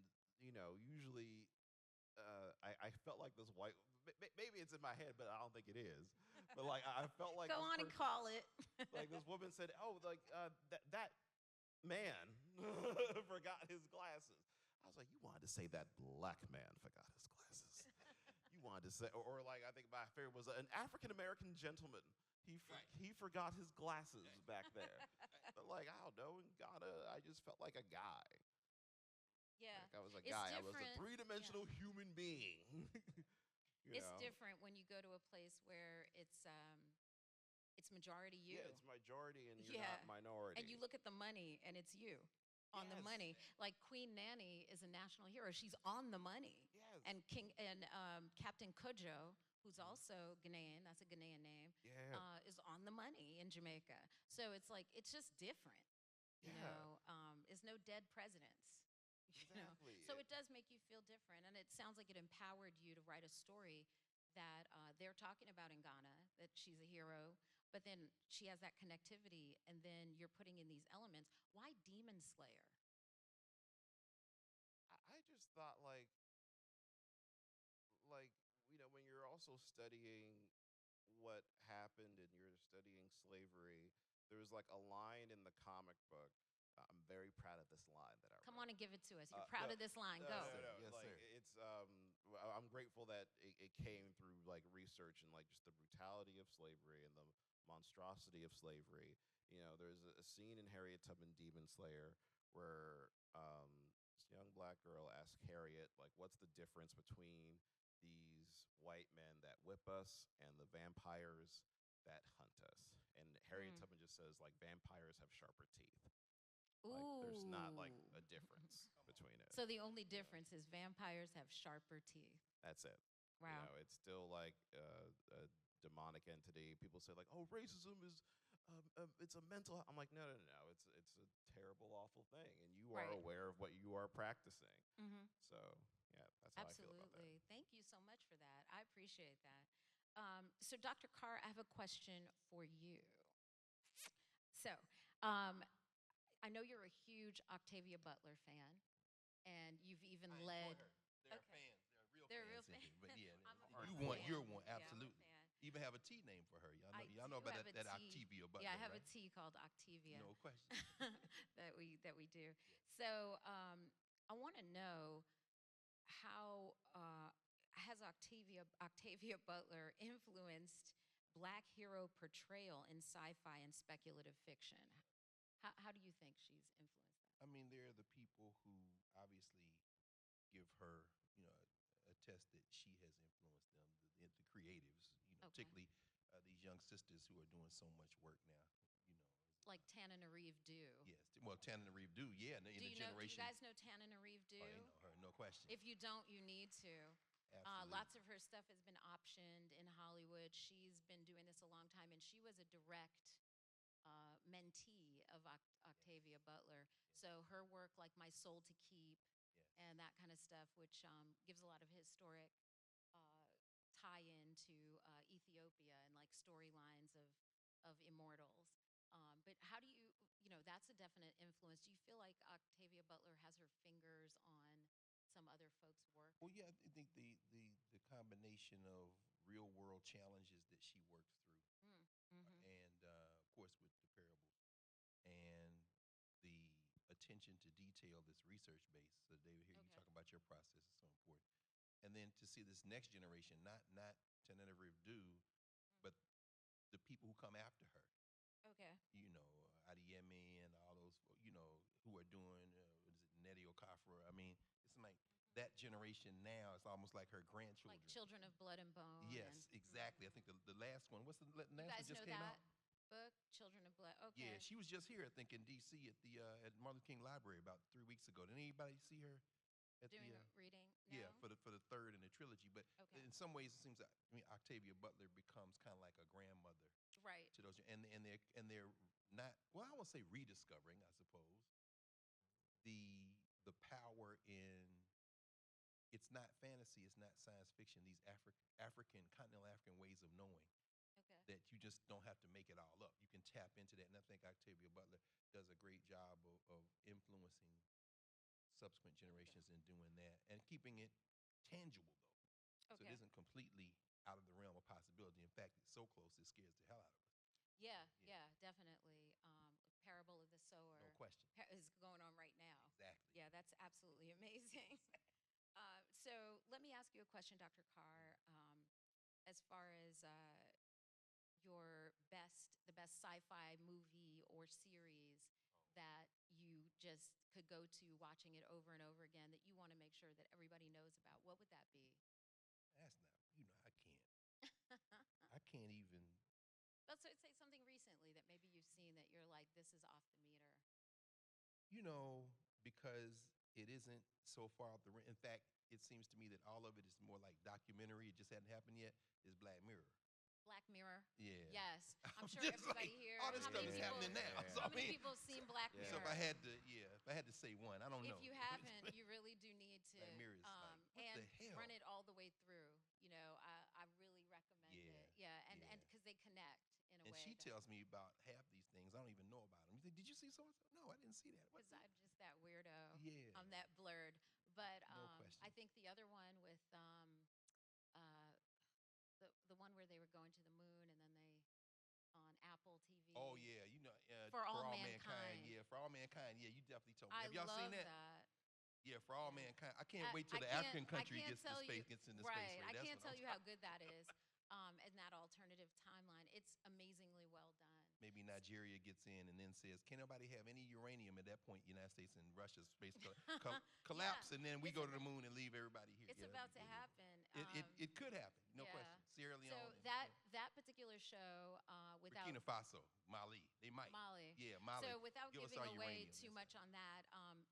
usually I felt like this white. Maybe it's in my head, but I don't think it is. But like I felt like Go this on and person, call it. like this woman said, "Oh, like that man forgot his glasses." I was like, "You wanted to say that black man forgot his glasses? You wanted to say, or like I think my favorite was an African American gentleman. He forgot his glasses back there." But like I don't know, in Ghana, I just felt like a guy. Yeah. Like I was a It's guy. I was a different. three-dimensional human being. It's different when you go to a place where it's majority you. Yeah, it's majority and you're Yeah. not minority. And you look at the money and it's you on the Yes. money. Like Queen Nanny is a national hero. She's on the money. Yes. And Captain Kojo, who's also Ghanaian, that's a Ghanaian name, Yeah. is on the money in Jamaica. So it's like it's just different. Yeah. There's no dead presidents. Exactly. So it does make you feel different, and it sounds like it empowered you to write a story that they're talking about in Ghana, that she's a hero, but then she has that connectivity, and then you're putting in these elements. Why Demon Slayer? I just thought like when you're also studying what happened and you're studying slavery, there was like a line in the comic book. I'm very proud of this line that I Come read. on and give it to us. You're proud No, of this line. no, Go. no, no. Yes, Like sir. it's I'm grateful that it came through like research and like just the brutality of slavery and the monstrosity of slavery. There's a scene in Harriet Tubman Demon Slayer where this young black girl asks Harriet, like, what's the difference between these white men that whip us and the vampires that hunt us? And Harriet Mm. Tubman just says, like, vampires have sharper teeth. Ooh. Like, there's not, like, a difference between it. So the only difference is vampires have sharper teeth. That's it. Wow. It's still like a demonic entity. People say, like, oh, racism is it's a mental. I'm like, no, no, no. It's a terrible, awful thing, and you are Right. aware of what you are practicing. Mm-hmm. So yeah, that's how I feel about that. Absolutely. Thank you so much for that. I appreciate that. So, Dr. Carr, I have a question for you. So, I know you're a huge Octavia Butler fan, and you've even led. They're Okay. fans. They're They're real real fans. fans. But yeah, I'm a you're fan. one, Yeah, I'm a absolutely. fan. Even have a T name for her. Y'all know do about have that a T. Octavia Butler. Yeah, I have right? a T called Octavia. No question. that we do. So I want to know how has Octavia Butler influenced Black hero portrayal in sci-fi and speculative fiction? How do you think she's influenced that? I mean, there are the people who obviously give her, attest that she has influenced them, the creatives, Okay. particularly these young sisters who are doing so much work now. Like Tana Reeve do. Yes, well, Tana Reeve do, yeah, in the Do you generation. guys know Tana Reeve do? Oh, they know her, no question. If you don't, you need to. Absolutely. Lots of her stuff has been optioned in Hollywood. She's been doing this a long time, and she was a direct mentee of Octavia Butler. So her work, like My Soul to Keep, and that kind of stuff, which gives a lot of historic tie-in to Ethiopia and like storylines of immortals. But how do that's a definite influence. Do you feel like Octavia Butler has her fingers on some other folks' work? Well, yeah, I think the combination of real world challenges that she works through, Mm-hmm. and of course with the parable, and the attention to detail that's research based. So, David, here you talk about your process is so important, and then to see this next generation, not Tenerife do, but the people who come after her. Okay. Adeyemi and all those, who are doing, what is it, Nnedi Okorafor. I mean, it's like that generation now, it's almost like her grandchildren. Like Children of Blood and Bone. Yes, exactly. I think the last one, what's the last You one guys just know came that out? book, Children of Blood? Okay. Yeah, she was just here, I think, in D.C. at Martin Luther King Library about 3 weeks ago. Did anybody see her at Doing the? a reading? Yeah, No? for the third in the trilogy. But Okay. in some ways, it seems like Octavia Butler becomes kind of like a grandmother Right. to those, and they're not, well, I won't say rediscovering, I suppose, the power in, it's not fantasy, it's not science fiction. These continental African ways of knowing Okay. that you just don't have to make it all up. You can tap into that, and I think Octavia Butler does a great job of influencing subsequent generations in doing that and keeping it tangible, though. So Okay. it isn't completely out of the realm of possibility. In fact, it's so close it scares the hell out of us. Yeah, definitely. Parable of the Sower. No question. Is going on right now. Exactly. Yeah, that's absolutely amazing. So let me ask you a question, Dr. Carr. As far as the best sci-fi movie or series that you just could go to watching it over and over again that you want to make sure that everybody knows about, what would that be? That's not, I can't even. Let's say something recently that maybe you've seen that you're like, this is off the meter. Because it isn't so far off the rim. In fact, it seems to me that all of it is more like documentary. It just hadn't happened yet. Is Black Mirror. Black Mirror? Yeah. Yes. I'm sure just everybody like, here. all this how stuff many is people, happening now. Yeah. So, How many people have seen Black Yeah. So Mirror? if I had to say one, I don't know. If you haven't, you really do need to. Black Mirror is like, what and the hell? run it all the way through. I really recommend it. Yeah, and because they connect in a And way. she tells me about half these things. I don't even know about them. You think, did you see so and so? No, I didn't see that. Because I'm just that weirdo. Yeah. I'm that blurred. But No question. I think the other one with the one where they were going to the moon and then they on Apple TV. Oh yeah, For All Mankind. Yeah, For All Mankind. Yeah, you definitely told me. I Have y'all love seen that? Yeah, For All Yeah. Mankind. I can't wait till I the can't- African I country can't gets tell you- into the right. space. I That's can't what tell I'm you how good that is. In that alternative timeline, it's amazingly well done. maybe Nigeria gets in and then says, "Can nobody have any uranium?" At that point, United States and Russia's space collapse, and then we go to the moon and leave everybody here. It's about to happen. It could happen, no yeah. question. Sierra Leone. So that particular show, without Burkina Faso, Mali, they might. Mali. Yeah, Mali. So without Give us giving our away uranium. too much on that,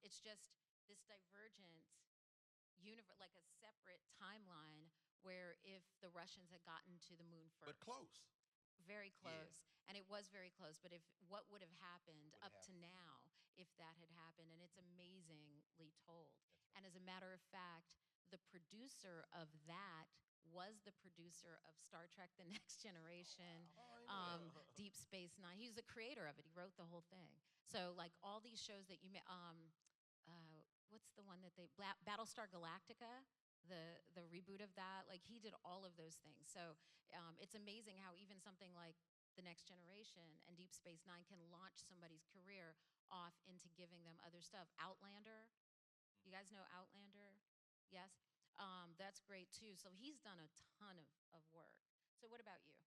it's just this divergent like a separate timeline where if the Russians had gotten to the moon first. But close. Very close. And it was very close. But what would have happened Would up have to now if that had happened? And it's amazingly told. And as a matter of fact, the producer of that was the producer of Star Trek: The Next Generation, Deep Space Nine. He's the creator of it. He wrote the whole thing. So like all these shows that you what's the one that Battlestar Galactica, the reboot of that, like he did all of those things. So it's amazing how even something like The Next Generation and Deep Space Nine can launch somebody's career off into giving them other stuff. Outlander, you guys know Outlander? Yes? That's great too. So he's done a ton of work. So what about you?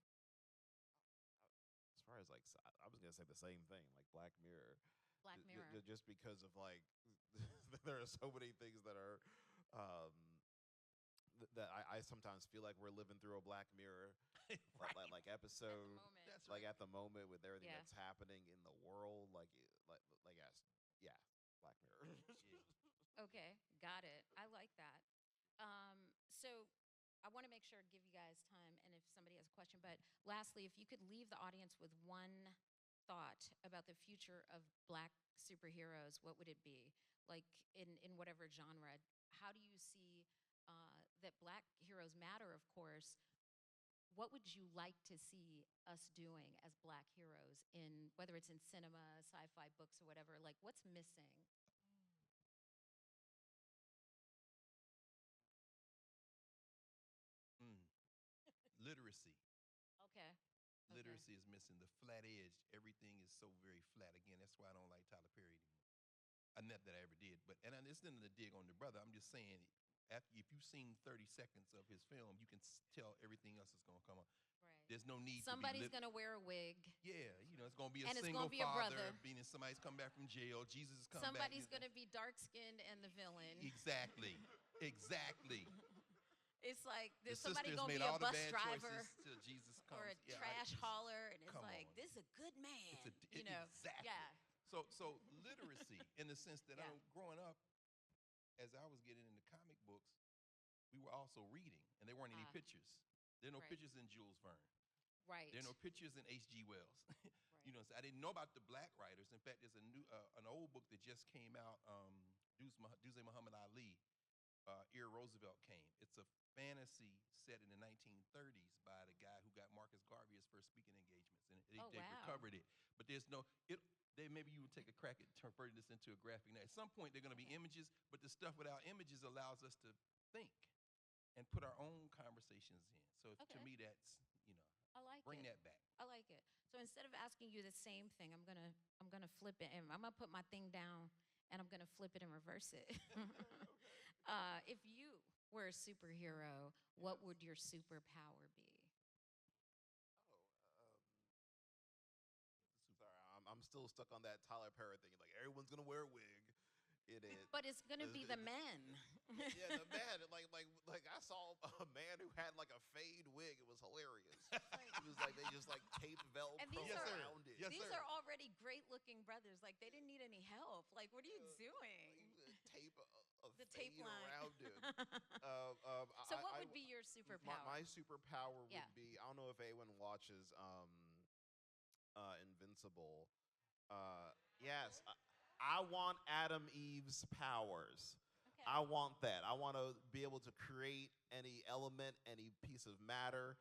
As far as like, I was gonna say the same thing, like Black Mirror. Black Mirror. Just because of like, there are so many things that are, that I sometimes feel like we're living through a Black Mirror, Right. like episode, That's like right. at the moment with everything Yeah. that's happening in the world, like yeah, Black Mirror. Okay, got it. I like that. So I want to make sure give you guys time, and if somebody has a question. But lastly, if you could leave the audience with one thought about the future of Black superheroes, what would it be? Like in whatever genre, how do you see that Black heroes matter? Of course. What would you like to see us doing as Black heroes in whether it's in cinema, sci-fi books, or whatever? Like, what's missing? Literacy. Okay. Literacy is missing. The flat edge. Everything is so very flat. Again, that's why I don't like Tyler Perry anymore. Not that I ever did, but and it's nothing to dig on the brother. I'm just saying, if you've seen 30 seconds of his film, you can tell everything else is going to come up. Right. There's no need. Somebody's gonna wear a wig. Yeah, it's going to be a And it's single gonna be a father. brother. Meaning somebody's come back from jail. Jesus is coming Somebody's back. gonna be dark skinned and the villain. Exactly. It's like The there's somebody sisters gonna made be a all the bus bad driver choices till Jesus comes. or a Yeah, trash hauler, and it's come like on. this is a good man. Exactly. Yeah. So literacy, in the sense that Yeah. growing up, as I was getting into comic books, we were also reading, and there weren't any pictures. There are no Right. pictures in Jules Verne. Right. There are no pictures in H.G. Wells. Right. So I didn't know about the Black writers. In fact, there's an old book that just came out, Duse Muhammad Ali, Ear Roosevelt came. It's a fantasy set in the 1930s by the guy who got Marcus Garvey his first speaking engagements, and they wow. recovered it. But there's no maybe you would take a crack at converting this into a graphic novel. At some point, they're going to be images, but the stuff without images allows us to think and put our own conversations in. So to Okay. me, that's I like bring it. that back. I like it. So instead of asking you the same thing, I'm gonna flip it, and I'm gonna put my thing down, and I'm gonna flip it and reverse it. If you were a superhero, what would your superpower be? Sorry, I'm still stuck on that Tyler Perry thing. Like everyone's gonna wear a wig. But it's gonna be the men. Yeah, the man. Like I saw a man who had like a fade wig. It was hilarious. It was like they just like taped Velcro And these Yes, sir. around it. Yes, These sir. are already great-looking brothers. Like they didn't need any help. Like what are you doing? Tape a The tape fade line. around him. So what would be your superpower? My superpower Yeah. would be, I don't know if anyone watches Invincible. Yes, I want Adam Eve's powers. Okay. I want that. I want to be able to create any element, any piece of matter.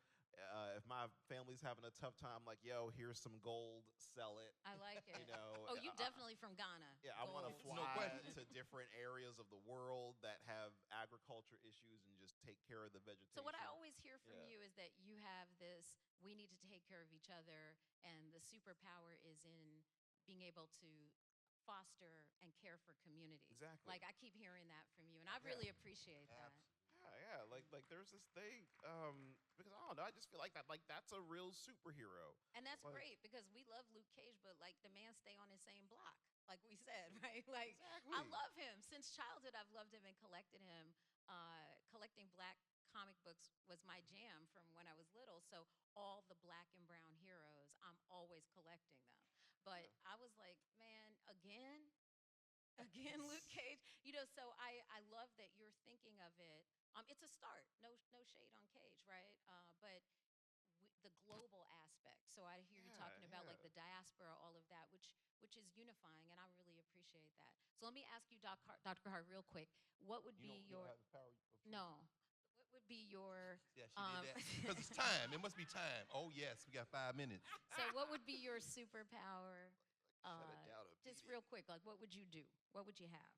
If my family's having a tough time, like, yo, here's some gold, sell it. I like it. You know. Oh, you definitely from Ghana. Yeah, I want to Gold. No fly question. to different areas of the world that have agriculture issues and just take care of the vegetation. So what I always hear from Yeah. you is that you have this, we need to take care of each other, and the superpower is in being able to foster and care for communities. Exactly. Like I keep hearing that from you, and I really appreciate that. Yeah. Like there's this thing. Because I don't know. I just feel like that's a real superhero. And that's Like- great because we love Luke Cage, but like the man stay on his same block, like we said, right? Like Exactly. I love him since childhood. I've loved him and collected him. Collecting black comic books was my jam from when I was little. So all the black and brown heroes, I'm always collecting them. But I was like, man, again, again, Luke Cage. So I love that you're thinking of it. It's a start. No shade on Cage, right? But the global aspect. So I hear you talking about like the diaspora, all of that, which is unifying, and I really appreciate that. So let me ask you, Dr. Carr, real quick. What would be You your don't have the power of choice. no? What would be your Yeah, she did that. Because it's time. It must be time. Oh, yes, we got 5 minutes. so what would be your superpower? Shut it down Just immediately. real quick, like what would you do? What would you have?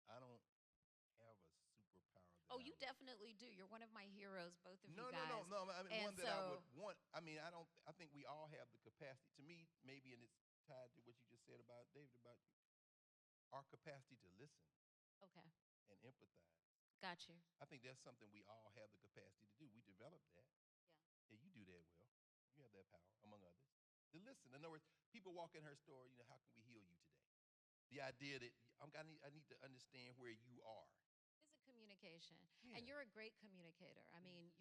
I don't have a superpower. Oh, you definitely do. You're one of my heroes, both of No, you guys. no. I mean, And one that I so- would want. I mean, I think we all have the capacity. To me, maybe, and it's tied to what you just said about David, about our capacity to listen Okay, and empathize. got you. I think that's something we all have the capacity to do. We developed that. Yeah, you do that well. You have that power, among others. To listen. In other words, people walk in her store, how can we heal you today? The idea that I need to understand where you are. It's a communication, Yeah. and you're a great communicator. I mean,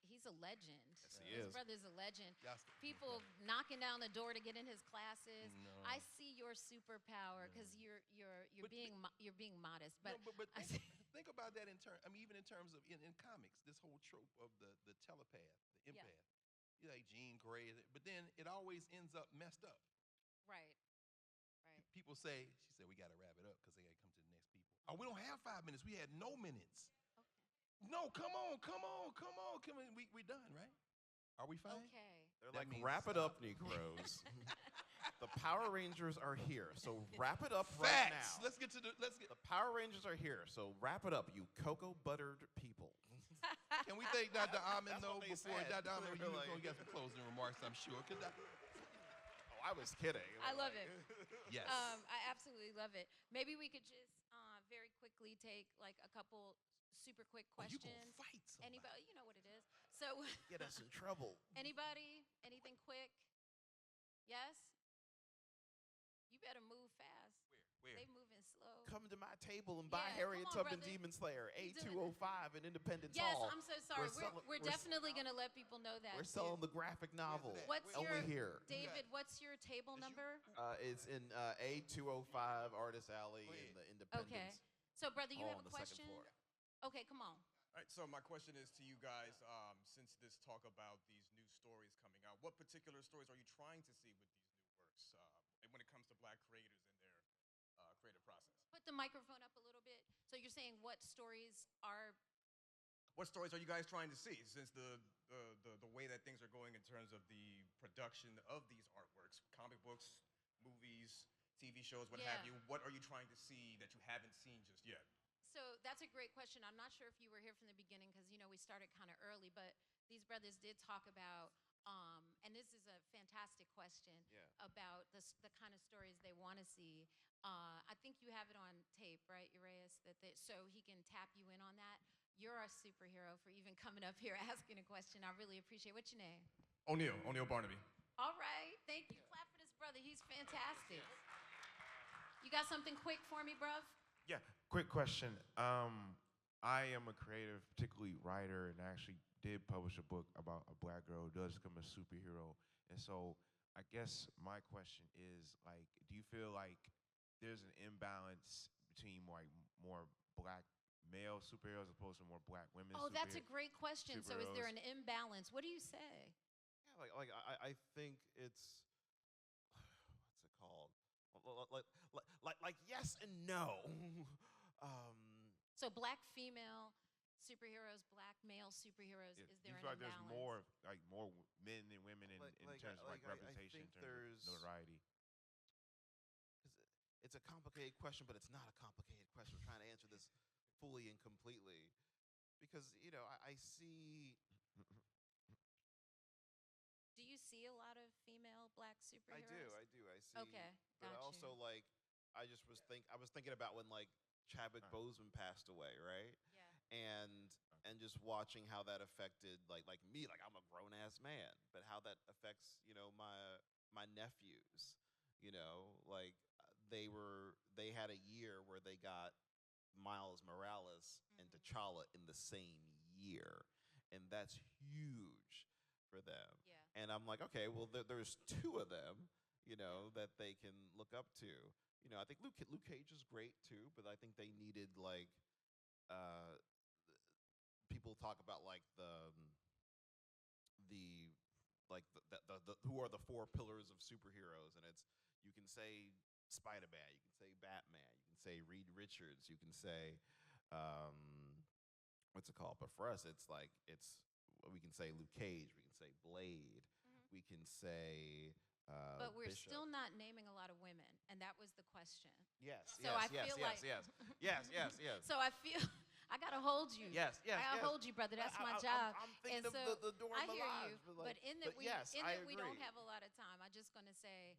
he's a legend. Yes, he His is. brother's a legend. Yes. People knocking down the door to get in his classes. No. I see your superpower because you're But being modest. But, no, but I think, see- think about that in terms. I mean, even in terms of in comics, this whole trope of the telepath, the Yeah. empath. You're like Jean Grey, but then it always ends up messed up. right. People say, she said, we got to wrap it up because they got to come to the next people. Oh, we don't have 5 minutes. We had no minutes. Okay. No, come on. We done, right? Are we fine? Okay. They're That like, means wrap it stop. up, Negroes. The Power Rangers are here, so wrap it up right Facts. now. Let's get. The Power Rangers are here, so wrap it up, you cocoa-buttered people. Can we thank Dr. Ahmed, That's though, what they before said. Dr. Ahmed, They you were going to like- get some closing remarks, I'm sure. Oh, I was kidding. I love it. Yes. I absolutely love it. Maybe we could just very quickly take like a couple super quick Oh, you questions. gonna fight somebody. Anybody, you know what it is. So, Get us in trouble. anybody, anything quick? Yes. You better move fast. Where? They moving slow. Come to my table and buy Yeah, Harriet come on, Tubman brother. Demon Slayer, You do it. A205 in Independence Yes, Hall. I'm so sorry. We're we're definitely gonna let people know that. We're selling the graphic novel. What's Only your here. David? What's your table Is you- number? It's in A205 Artist Alley Go in ahead. the Independence Okay. So, brother, you Hall have on a the second question? floor. Okay, come on. All right, so my question is to you guys, since this talk about these new stories coming out, what particular stories are you trying to see with these new works when it comes to black creators and their creative process? Put the microphone up a little bit. So you're saying what stories are? What stories are you guys trying to see since the way that things are going in terms of the production of these artworks, comic books, movies, TV shows, what have Yeah. you? What are you trying to see that you haven't seen just yet? So that's a great question. I'm not sure if you were here from the beginning because we started kind of early, but these brothers did talk about, and this is a fantastic question about the kind of stories they want to see. I think you have it on tape, right, Urias? So he can tap you in on that. You're our superhero for even coming up here asking a question. I really appreciate. What's your name? O'Neal Barnaby. All right, thank you. Clap for this brother. He's fantastic. You got something quick for me, bruv? Yeah, quick question. I am a creative, particularly writer, and I actually did publish a book about a black girl who does become a superhero. And so I guess my question is, like, do you feel like there's an imbalance between more black male superheroes as opposed to more black women Oh, that's a great question. So is there superheroes. an imbalance? What do you say? Yeah, I think it's what's it called? Like yes and no. So black female superheroes, black male superheroes, is do there you an feel like there's imbalance? more men than women in terms of I representation, think in terms of notoriety? It's a complicated question, but it's not a complicated question. I'm trying to answer this fully and completely because I see. Do you see a lot of female black superheroes? I do. I see. Okay, But got also you. I was thinking about when Chadwick Boseman passed away, right? Yeah. And just watching how that affected like me, like I'm a grown ass man, but how that affects my nephews, like they had a year where they got Miles Morales and T'Challa in the same year, and that's huge for them. Yeah. And I'm like, okay, well there's two of them, that they can look up to. I think Luke Cage is great too, but I think they needed uh, people talk about the who are the four pillars of superheroes, and it's you can say Spider-Man, you can say Batman, you can say Reed Richards, you can say what's it called? But for us, it's we can say Luke Cage, we can say Blade, we can say. But we're Bishop. still not naming a lot of women, and that was the question. Yes, So I yes, feel yes, like- yes, yes. So I feel I gotta hold you. Yes, yes, I gotta yes. hold you, brother. That's my I'm job. thinking And of so the Dora I hear you, Milaje, but in that we I don't agree. have a lot of time. I'm just gonna say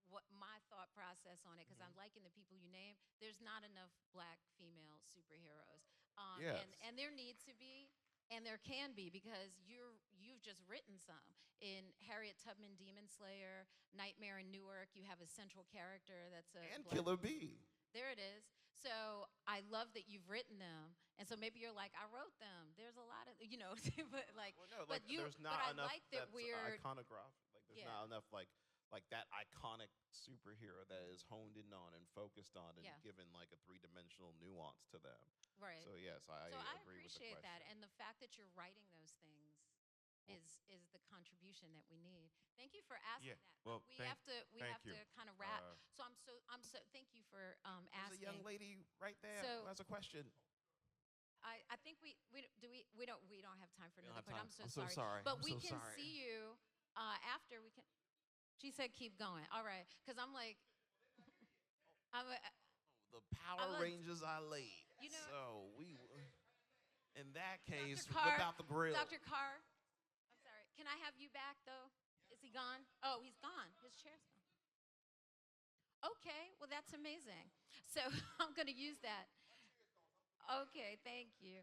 what my thought process on it, because I'm liking the people you name. There's not enough black female superheroes, Yes. and there needs to be. And there can be, because you've just written some. In Harriet Tubman, Demon Slayer, Nightmare in Newark, you have a central character that's a And black- Killer Bee. There it is. So I love that you've written them, and so maybe you're like, I wrote them. There's a lot of, but like, Well, no, but there's not but I enough like that that's we're iconographic. Like there's Yeah. not enough like that iconic superhero that is honed in on and focused on and Yeah. given like a three-dimensional nuance to them. right. So yes, I So I agree with the appreciate question. that, and the fact that you're writing those things is the contribution that we need. Thank you for asking Yeah, that. well, we thank- have to thank you. kind of wrap. Uh, So I'm so thank you for There's asking. a young lady right there So- who has a question. I think we don't have time for We don't another have point. time. I'm so I'm so sorry. sorry. But I'm we so can sorry. see you after we can. She said keep going. All right, because I'm like, The Power like- Rangers are late. You know- So in that case, Dr. Carr, without the grill. Dr. Carr, I'm sorry. Can I have you back though? Is he gone? Oh, he's gone. His chair's gone. Okay, well that's amazing. So I'm going to use that. Okay, thank you.